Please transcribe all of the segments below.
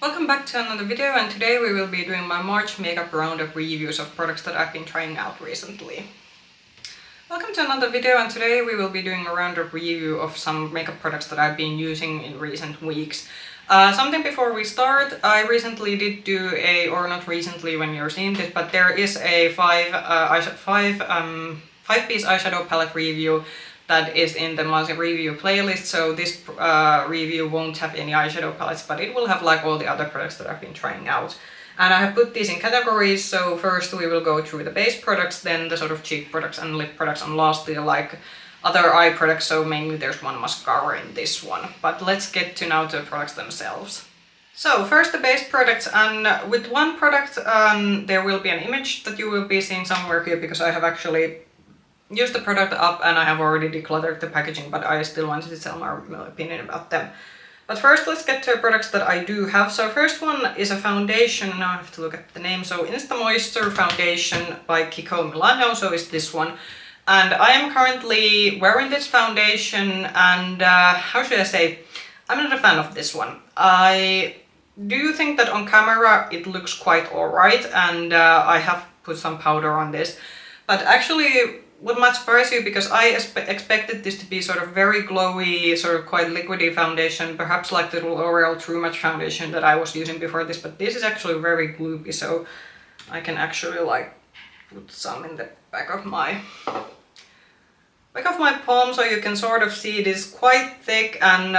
Welcome back to another video, and today we will be doing my March makeup roundup reviews of products that I've been trying out recently. Welcome to another video, and today we will be doing a roundup review of some makeup products that I've been using in recent weeks. Something before we start, I recently did do or not recently when you're seeing this, but there is a 5-piece eyeshadow palette review that is in the Mauve review playlist, so this review won't have any eyeshadow palettes, but it will have like all the other products that I've been trying out. And I have put these in categories, so first we will go through the base products, then the sort of cheek products and lip products, and lastly like other eye products, so mainly there's one mascara in this one. But let's get to now the products themselves. So first the base products, and with one product there will be an image that you will be seeing somewhere here, because I have actually used the product up and I have already decluttered the packaging, but I still wanted to tell my opinion about them. But first let's get to the products that I do have. So first one is a foundation, now I have to look at the name. So Instamoisture foundation by Kiko Milano, so it's this one. And I am currently wearing this foundation, and how should I say, I'm not a fan of this one. I do think that on camera it looks quite alright, and I have put some powder on this. But actually would might surprise you, because I expected this to be sort of very glowy, sort of quite liquidy foundation, perhaps like the Loreal True Match foundation that I was using before this, but this is actually very gloopy, so I can actually like put some in the back of my palm, so you can sort of see it is quite thick, and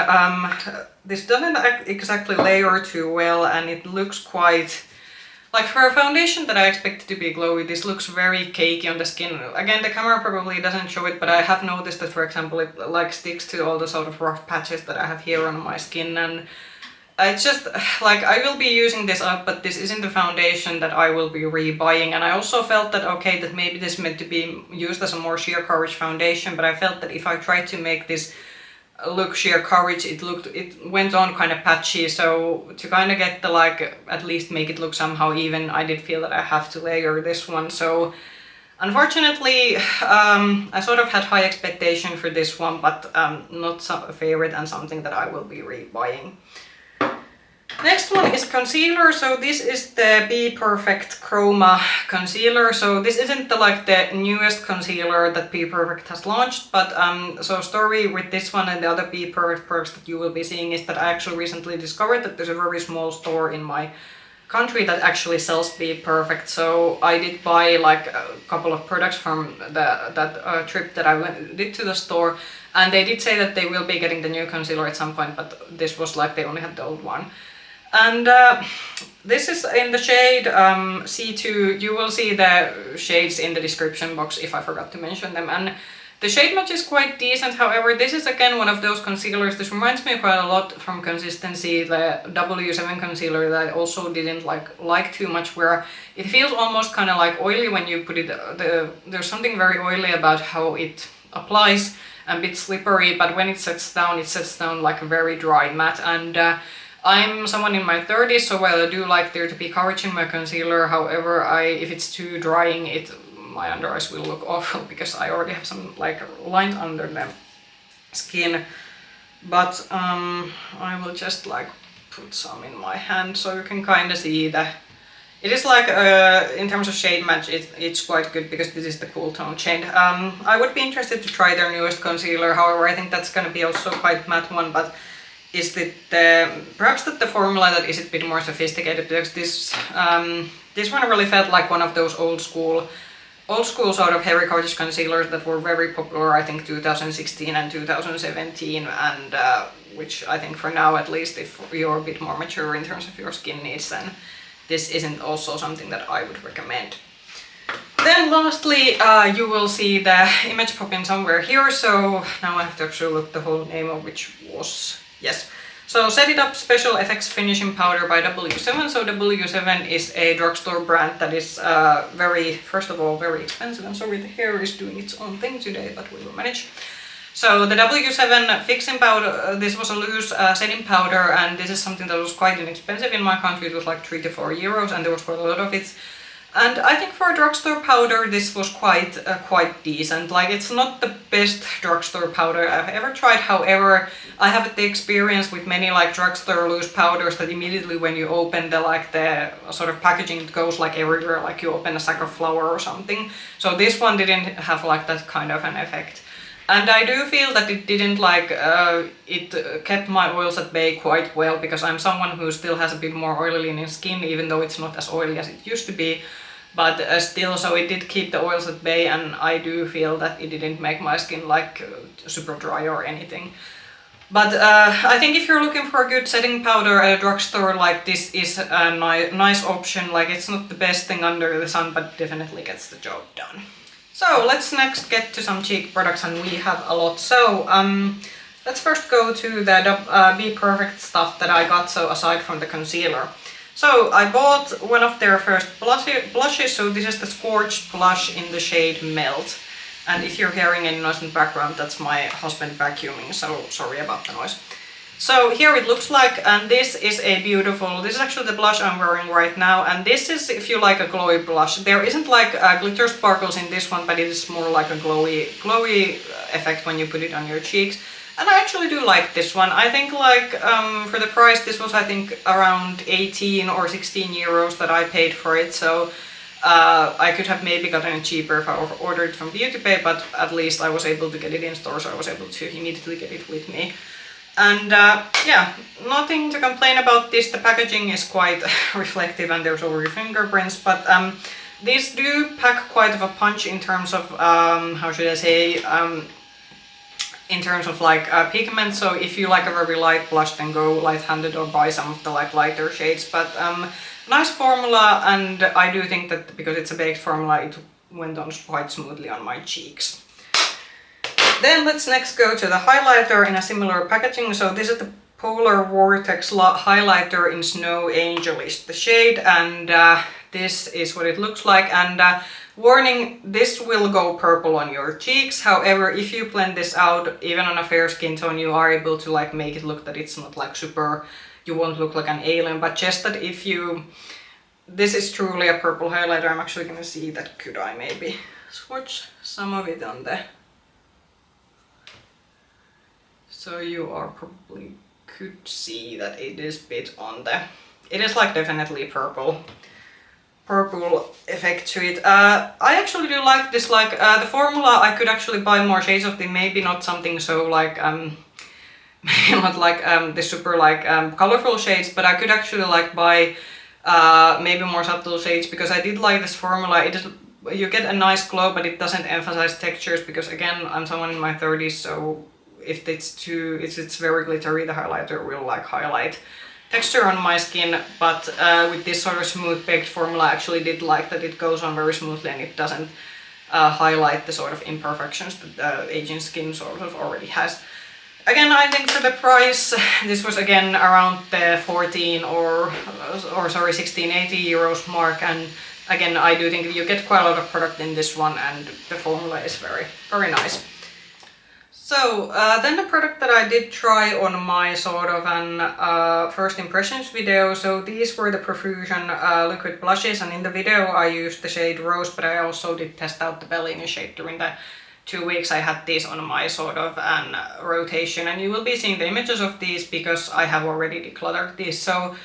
this doesn't exactly layer too well, and it looks quite like, for a foundation that I expected to be glowy, this looks very cakey on the skin. Again, the camera probably doesn't show it, but I have noticed that, for example, it like sticks to all the sort of rough patches that I have here on my skin, and it's just like, I will be using this up, but this isn't the foundation that I will be rebuying. And I also felt that, okay, that maybe this meant to be used as a more sheer coverage foundation, but I felt that if I tried to make this look sheer coverage, it went on kind of patchy, so to kind of get the like, at least make it look somehow even, I did feel that I have to layer this one. So unfortunately I sort of had high expectation for this one, but not a favorite and something that I will be rebuying. Next one is concealer. So this is the BPerfect Chroma concealer. So this isn't the newest concealer that BPerfect has launched, but so story with this one and the other BPerfect products that you will be seeing is that I actually recently discovered that there's a very small store in my country that actually sells BPerfect. So I did buy like a couple of products from that trip that I did to the store, and they did say that they will be getting the new concealer at some point, but this was like they only had the old one. And this is in the shade C2. You will see the shades in the description box if I forgot to mention them. And the shade match is quite decent. However, this is again one of those concealers. This reminds me quite a lot from consistency, the W7 concealer that I also didn't like too much, where it feels almost kind of like oily when you put it. There's something very oily about how it applies, and a bit slippery, but when it sets down like a very dry matte. And I'm someone in my 30s, so while I do like there to be coverage in my concealer, however, if it's too drying, my under eyes will look awful, because I already have some like lines under the skin. But I will just like put some in my hand so you can kind of see that it is like in terms of shade match, it's quite good, because this is the cool tone shade. I would be interested to try their newest concealer. However, I think that's gonna be also quite matte one, but is that perhaps that the formula that is a bit more sophisticated, because this one really felt like one of those old school sort of heavy coverage concealers that were very popular, I think 2016 and 2017, and which I think for now, at least if you're a bit more mature in terms of your skin needs, then this isn't also something that I would recommend. Then lastly, you will see the image pop in somewhere here, so now I have to actually look the whole name of which was, yes. So Set It Up Special Effects Finishing Powder by W7. So W7 is a drugstore brand that is first of all, very expensive. I'm sorry, the hair is doing its own thing today, but we will manage. So the W7 fixing powder, this was a loose setting powder, and this is something that was quite inexpensive in my country. It was like 3 to 4 euros, and there was quite a lot of it. And I think for a drugstore powder this was quite decent. Like, it's not the best drugstore powder I've ever tried, however I have the experience with many like drugstore loose powders that immediately when you open the sort of packaging, it goes like everywhere, like you open a sack of flour or something. So this one didn't have like that kind of an effect. And I do feel that it didn't like, it kept my oils at bay quite well, because I'm someone who still has a bit more oily skin, even though it's not as oily as it used to be. But still, so it did keep the oils at bay, and I do feel that it didn't make my skin like super dry or anything. But I think if you're looking for a good setting powder at a drugstore, like, this is a nice option. Like, it's not the best thing under the sun, but definitely gets the job done. So let's next get to some cheek products, and we have a lot. So let's first go to the BPerfect stuff that I got, so aside from the concealer. So I bought one of their first blushes, so this is the Scorched blush in the shade Melt. And if you're hearing any noise in the background, that's my husband vacuuming, so sorry about the noise. So here it looks like, and this is actually the blush I'm wearing right now, and this is if you like a glowy blush. There isn't like glitter sparkles in this one, but it is more like a glowy effect when you put it on your cheeks. And I actually do like this one. I think like for the price, this was I think around 18 or 16 euros that I paid for it. So I could have maybe gotten it cheaper if I ordered it from BeautyPay, but at least I was able to get it in store, so I was able to immediately get it with me. And yeah, nothing to complain about this. The packaging is quite reflective and there's over your fingerprints, but these do pack quite of a punch in terms of, how should I say, in terms of like pigment. So if you like a very light blush, then go light-handed or buy some of the like lighter shades. But nice formula, and I do think that because it's a baked formula, it went on quite smoothly on my cheeks. Then let's next go to the highlighter in a similar packaging. So this is the Polar Vortex highlighter in Snow Angel is the shade, and this is what it looks like. And warning, this will go purple on your cheeks. However, if you blend this out, even on a fair skin tone, you are able to like make it look that it's not like super, you won't look like an alien, but just that if you, this is truly a purple highlighter. I'm actually gonna see that, could I maybe swatch some of it on the, so you are probably could see that it is bit on the, it is like definitely purple effect to it. I actually do like this, like the formula. I could actually buy more shades of them, maybe not something so like maybe not like the super like colorful shades, but I could actually like buy maybe more subtle shades, because I did like this formula. It is, you get a nice glow, but it doesn't emphasize textures, because again, I'm someone in my 30s, so if it's too, it's very glittery, the highlighter will like highlight texture on my skin. But with this sort of smooth baked formula, I actually did like that it goes on very smoothly and it doesn't highlight the sort of imperfections that aging skin sort of already has. Again, I think for the price, this was again around the 14 or sorry, 16.80 euros mark, and again, I do think you get quite a lot of product in this one, and the formula is very, very nice. So then the product that I did try on my sort of an first impressions video, so these were the Profusion liquid blushes, and in the video I used the shade Rose, but I also did test out the Bellini shade during the 2 weeks I had these on my sort of an rotation, and you will be seeing the images of these because I have already decluttered these. So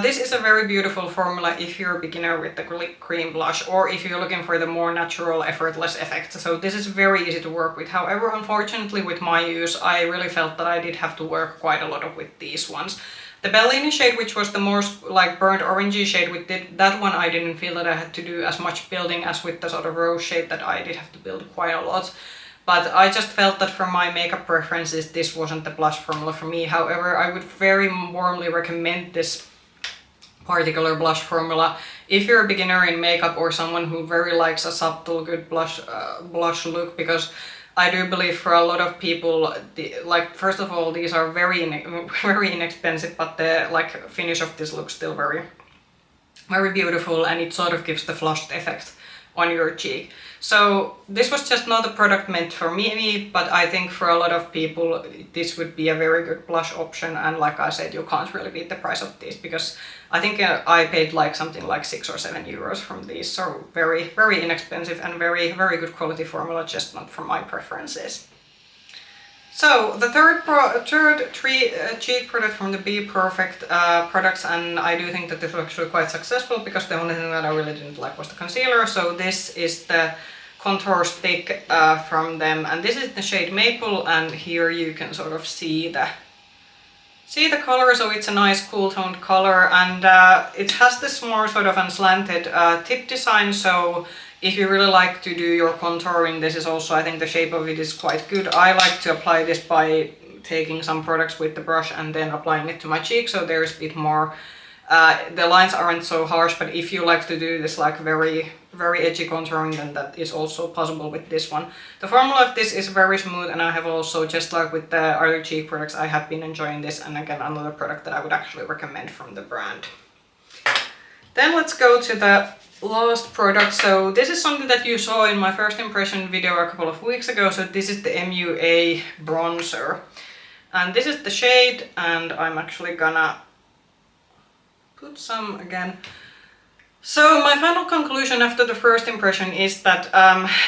this is a very beautiful formula if you're a beginner with the cream blush, or if you're looking for the more natural, effortless effect. So this is very easy to work with. However, unfortunately with my use, I really felt that I did have to work quite a lot with these ones. The Bellini shade, which was the more like burnt orangey shade, with that one I didn't feel that I had to do as much building as with the sort of rose shade that I did have to build quite a lot. But I just felt that for my makeup preferences, this wasn't the blush formula for me. However, I would very warmly recommend this particular blush formula if you're a beginner in makeup or someone who very likes a subtle good blush look, because I do believe for a lot of people, like, first of all, these are very inexpensive, but the like finish of this looks still very, very beautiful, and it sort of gives the flushed effect on your cheek. So this was just not a product meant for me, but I think for a lot of people this would be a very good blush option, and like I said, you can't really beat the price of these, because I think I paid like something like 6 or 7 euros from these, so very, very inexpensive and very, very good quality formula, just not for my preferences. So the third cheek product from the BPerfect products, and I do think that this was actually quite successful, because the only thing that I really didn't like was the concealer. So this is the contour stick from them, and this is the shade Maple, and here you can sort of see the color. So it's a nice cool toned color, and it has this more sort of unslanted tip design. So if you really like to do your contouring, this is also, I think the shape of it is quite good. I like to apply this by taking some products with the brush and then applying it to my cheek, so there's a bit more, the lines aren't so harsh, but if you like to do this like very, very edgy contouring, then that is also possible with this one. The formula of this is very smooth, and I have also, just like with the other cheek products, I have been enjoying this, and again, another product that I would actually recommend from the brand. Then let's go to the last product. So this is something that you saw in my first impression video a couple of weeks ago. So this is the MUA bronzer, and this is the shade, and I'm actually gonna put some again. So my final conclusion after the first impression is that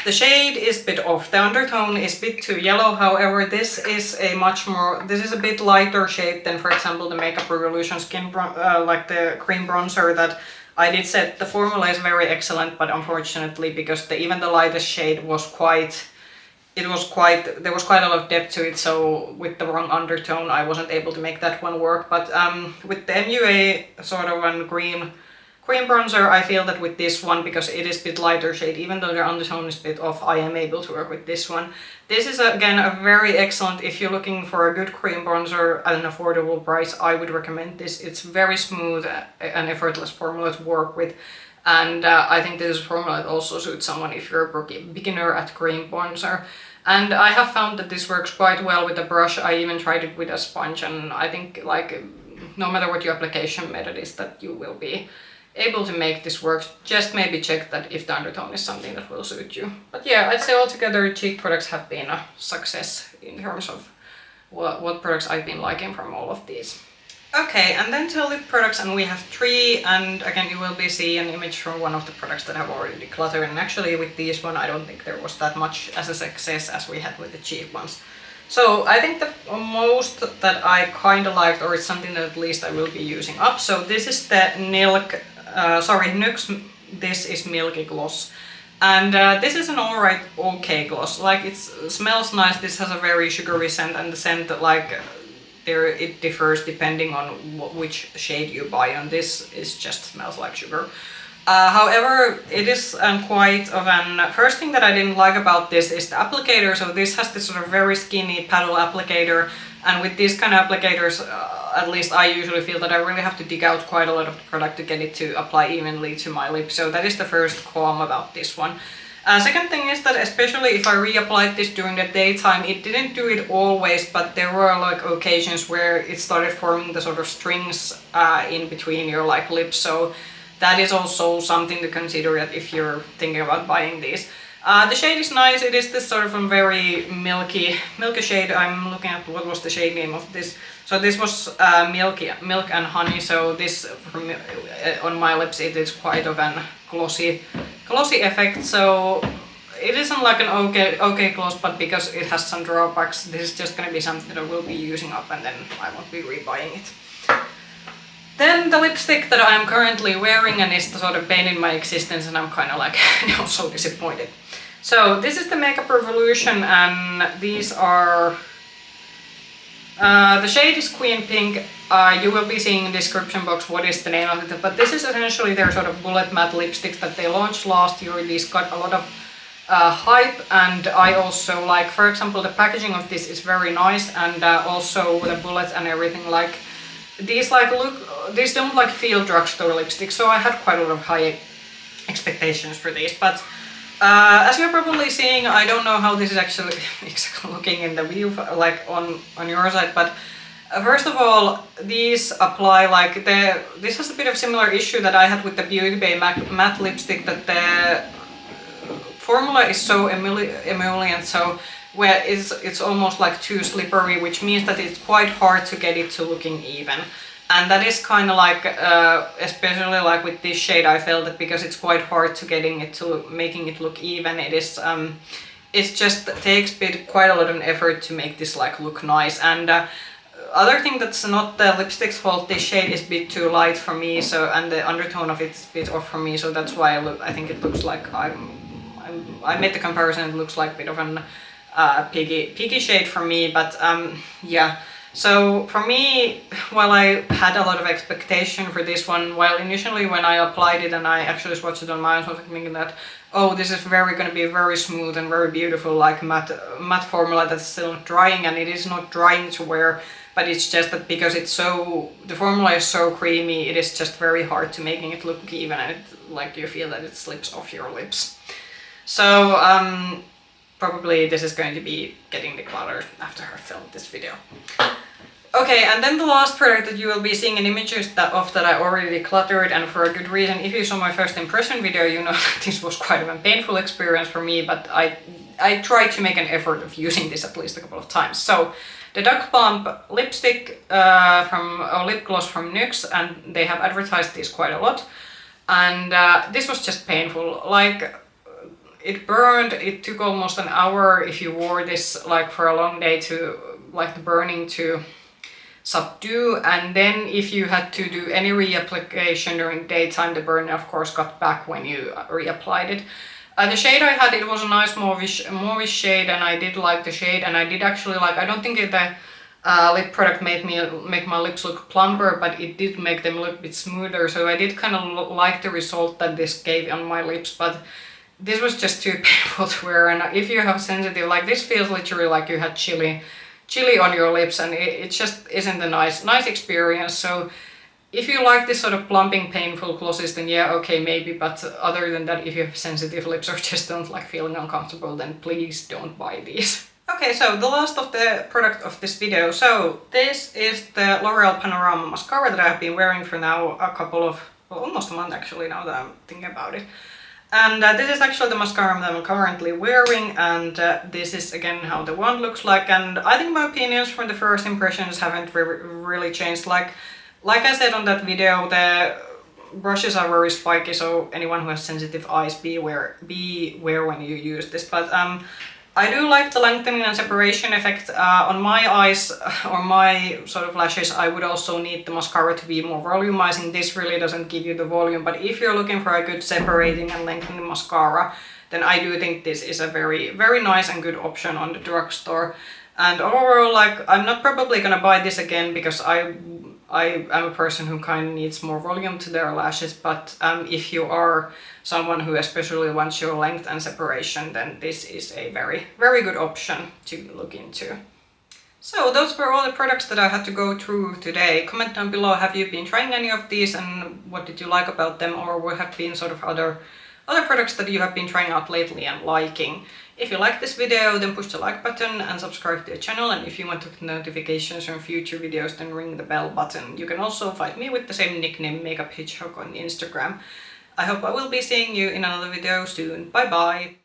the shade is a bit off. The undertone is a bit too yellow. However, this is a bit lighter shade than, for example, the Makeup Revolution like the cream bronzer that I did say. The formula is very excellent, but unfortunately, because even the lightest shade there was quite a lot of depth to it, so with the wrong undertone I wasn't able to make that one work. But with the MUA sort of a cream bronzer, I feel that with this one, because it is a bit lighter shade, even though the undertone is a bit off, I am able to work with this one. This is again a very excellent, if you're looking for a good cream bronzer at an affordable price, I would recommend this. It's very smooth and effortless formula to work with, and I think this formula also suits someone if you're a beginner at cream bronzer. And I have found that this works quite well with a brush. I even tried it with a sponge, and I think like no matter what your application method is, that you will be able to make this work. Just maybe check that if the undertone is something that will suit you. But yeah, I'd say altogether cheek products have been a success in terms of what products I've been liking from all of these. Okay, and then to lip products, and we have 3, and again you will be seeing an image from one of the products that I've already decluttered, and actually with this one I don't think there was that much as a success as we had with the cheek ones. So I think the most that I kind of liked, or it's something that at least I will be using up, so this is the NYX, this is Milky Gloss. And this is an alright okay gloss. Like it smells nice, this has a very sugary scent, and the scent like it differs depending on which shade you buy, and this just smells like sugar. However, it is quite of an... First thing that I didn't like about this is the applicator. So this has this sort of very skinny paddle applicator, and with these kind of applicators, at least I usually feel that I really have to dig out quite a lot of the product to get it to apply evenly to my lips. So that is the first qualm about this one. Second thing is that especially if I reapplied this during the daytime, it didn't do it always, but there were like occasions where it started forming the sort of strings in between your like lips. So that is also something to consider if you're thinking about buying these. The shade is nice. It is this sort of a very milky shade. I'm looking at what was the shade name of this. So this was Milk and Honey. So this on my lips it is quite of an glossy effect. So it isn't like an okay gloss, but because it has some drawbacks, this is just going to be something that I will be using up, and then I won't be rebuying it. Then the lipstick that I am currently wearing, and is the sort of bane in my existence, and I'm kind of like so disappointed. So this is the Makeup Revolution, and these are... the shade is Queen Pink. You will be seeing in the description box what is the name of it, but this is essentially their sort of bullet matte lipsticks that they launched last year. These got a lot of hype, and I also like, for example, the packaging of this is very nice, and also the bullets and everything, like these these don't like feel drugstore lipsticks, so I had quite a lot of high expectations for these. But as you're probably seeing, I don't know how this is actually exactly looking in the view, like on your side, but first of all, these apply like this has a bit of similar issue that I had with the Beauty Bay matte lipstick, that formula is so emollient, so where it's almost like too slippery, which means that it's quite hard to get it to looking even. And that is kind of like, especially like with this shade, I felt that because it's quite hard to making it look even, it just takes quite a lot of effort to make this like look nice. And other thing that's not the lipstick's fault, this shade is a bit too light for me, so, and the undertone of it is a bit off for me, so that's why I think it looks like I made the comparison, it looks like a bit of an piggy shade for me, but yeah. So for me, while I had a lot of expectation for this one, while initially when I applied it and I actually swatched it on my own, I was thinking that, oh, this is going to be very smooth and very beautiful, like matte formula that's still not drying, and it is not drying to wear, but it's just that because the formula is so creamy, it is just very hard to making it look even, and like you feel that it slips off your lips. So probably this is going to be getting decluttered after I filmed this video. Okay, and then the last product that you will be seeing in images that I already decluttered, and for a good reason. If you saw my first impression video, you know that this was quite a painful experience for me, but I tried to make an effort of using this at least a couple of times. So the Plump lipstick lip gloss from NYX, and they have advertised this quite a lot, and this was just painful. Like, it burned. It took almost an hour if you wore this like for a long day to like the burning to subdue, and then if you had to do any reapplication during daytime, the burn of course got back when you reapplied it. The shade I had, it was a nice mauve shade, and I did like the shade, and I did actually like, I don't think the lip product make my lips look plumper, but it did make them look a bit smoother, so I did kind of like the result that this gave on my lips, but this was just too painful to wear. And if you have sensitive, like, this feels literally like you had chili on your lips, and it just isn't a nice experience. So if you like this sort of plumping painful glosses, then yeah, okay, maybe, but other than that, if you have sensitive lips or just don't like feeling uncomfortable, then please don't buy these. Okay, so the last of the product of this video. So this is the Loreal Panorama mascara that I've been wearing for now almost a month actually, now that I'm thinking about it. And this is actually the mascara that I'm currently wearing, and this is again how the wand looks like. And I think my opinions from the first impressions haven't really changed. Like I said on that video, the brushes are very spiky, so anyone who has sensitive eyes, beware when you use this. But I do like the lengthening and separation effect. On my eyes or my sort of lashes, I would also need the mascara to be more volumizing. This really doesn't give you the volume, but if you're looking for a good separating and lengthening mascara, then I do think this is a very, very nice and good option on the drugstore. And overall, like, I'm not probably gonna buy this again because I am a person who kind of needs more volume to their lashes, but if you are someone who especially wants your length and separation, then this is a very, very good option to look into. So those were all the products that I had to go through today. Comment down below, have you been trying any of these and what did you like about them, or what have been sort of other products that you have been trying out lately and liking. If you like this video, then push the like button and subscribe to the channel, and if you want to get notifications from future videos, then ring the bell button. You can also find me with the same nickname, Makeup Hedgehog, on Instagram. I hope I will be seeing you in another video soon. Bye bye!